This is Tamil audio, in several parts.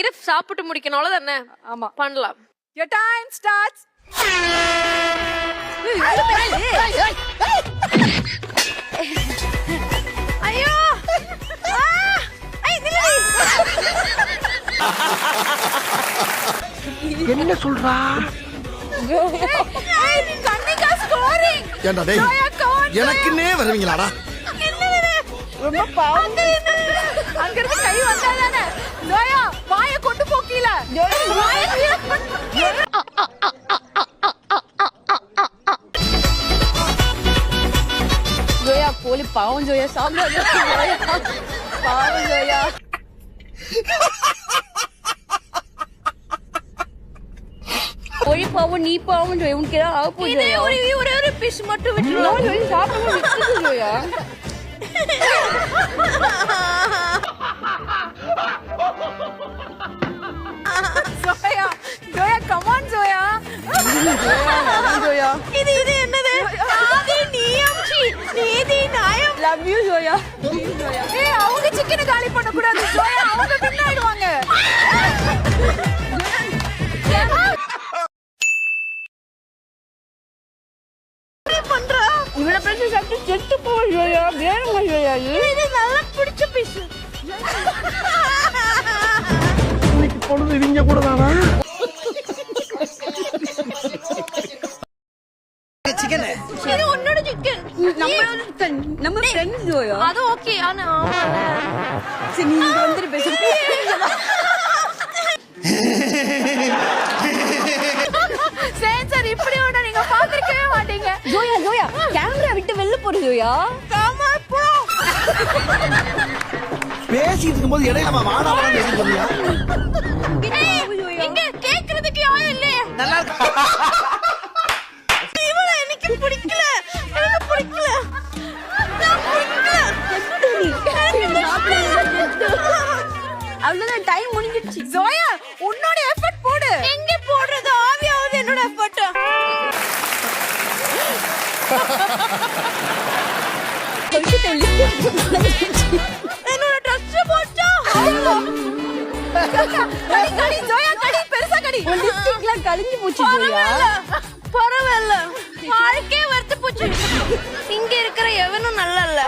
இது சாப்பிட்டு முடிக்கணும் அவ்வளவுதானே? ஆமா பண்ணலாம். your time starts. ஐயோ என்ன சொல்றா? கன்னிகா ஸ்கோரிங். ஏண்டா டேய், எனக்குன்னே வருவீங்களாடா? ரொம்ப பாவம். அங்க இருந்து கை வந்தாதானே ஜோயா வாய கொண்டு போக்கீல. ஜோயா போலி பாவம் ஜோயா சாப்பிடாத ஜோயா. பாவம் ஜோயா. கோழி பாவம் நீ பாவம் ஜோயா. உனக்கு ஏதாவது ஆக போகுது ஜோயா. ஒரே பீஸ் மட்டும் விட்டுறோம். ஜோயா சாப்பிடாம விட்டுரு ஜோயா. Zoya Zoya come on Zoya. ஜோயா இது என்னது? ஆதி நியம்சி நீதி நியாயம். Love you Zoya. ஏய் அவங்க சிக்கன் காலி பண்ண கூடாது ஜோயா. அவங்க வின் ஆயிடுவாங்க. இவ்வளவு பிரச்சனை சாப்பிட்டு செத்து போவ ஜோயா. வேணுமா ஜோயா? இது நல்லா பிடிச்ச பீஸ். இன்னைக்கு பொழுது இவங்க கூட தானா? சிக்கன் இது உன்னோட சிக்கன். நம்ம ஃப்ரெண்ட்ஸ் ஜோயா. அது ஓகே. ஆனா சரி நீ இங்க வந்துரு பேசு. சென்சார் இப்படி ஒண்ணு நீங்க பாத்துக்கவே மாட்டீங்க. ஜோயா ஜோயா கேமரா விட்டு வெளில போற ஜோயா. காமா போ. பேசிட்டு இருக்கும்போது இடையில வாடா வாடா பேசிட்டு போறியா? இங்க கேக்குறதுக்கு யாரும் இல்லையே. நல்லா இருக்கு. இவள எனக்கு பிடிக்கல. எனக்கு பிடிக்கல. நான் பிடிக்கல. அவ்வளவுதான் டைம் முடிஞ்சிடுச்சு. ஜோயா உன்னோட எஃபர்ட் போடு. எங்க போடுறது? ஆவியாவது என்னோட எஃபர்ட். என்னோட ட்ரெஸ் போட்டா. கடி கடி ஜோயா கடி பெருசா கடி. லிப்ஸ்டிக்லாம் கழிஞ்சு போச்சு ஜோயா. பரவாயில்ல. வாழ்க்கையே வெறுத்து போச்சு. இங்க இருக்கிற எவனும் நல்லா இல்ல.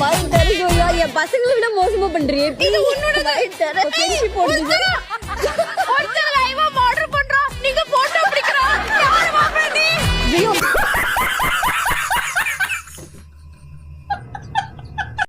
வாய் தரு ஜோயா. என் பசங்களை விட மோசமா பண்றியே. இது உன்னோட வாய் தர. போடுது.